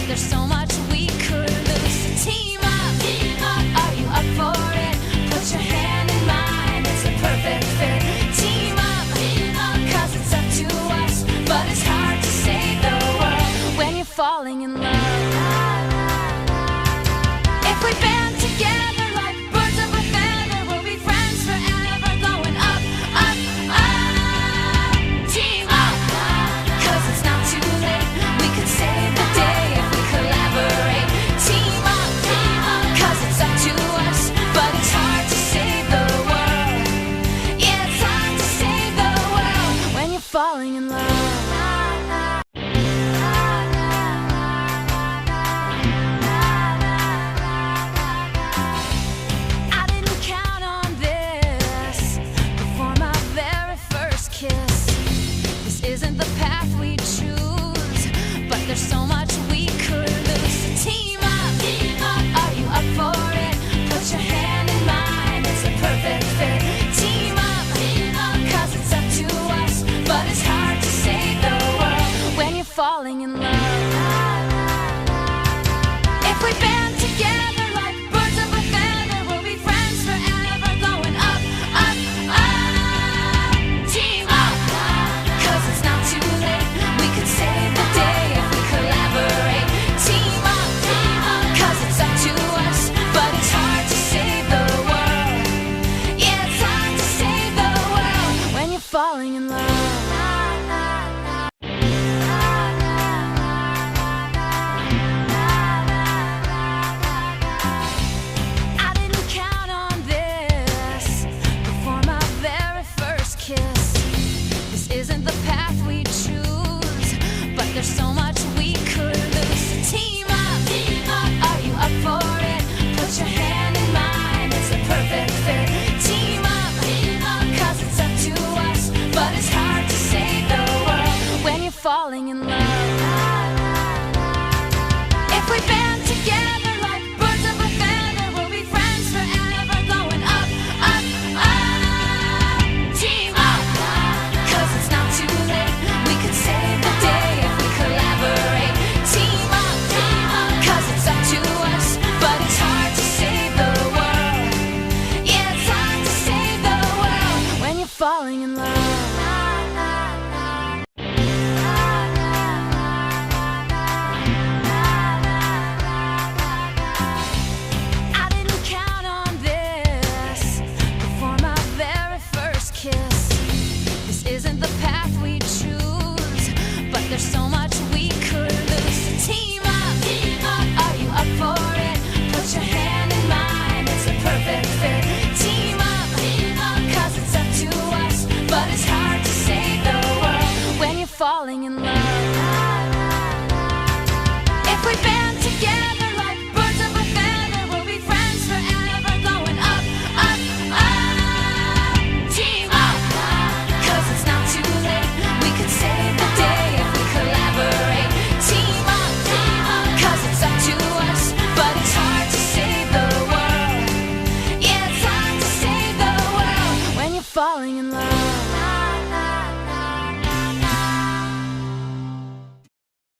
there's so much we could lose. So team up, are you up for it? Put your hand in mine, it's a perfect fit. Team up, 'cause it's up to us, but it's hard to save the world when you're falling in love. If we band together like birds of a feather, we'll be friends forever, going up, up, up. Team up, 'cause it's not too late. We could save the day if we collaborate. Team up, 'cause it's up to us, but it's hard to save the world. Yeah, it's hard to save the world when you're falling in love. Isn't the path we choose, but there's so much we could lose. So team up, are you up for it? Put your hand in mine, it's a perfect fit. Team up, 'cause it's up to us, but it's hard to save the world when you're falling in love.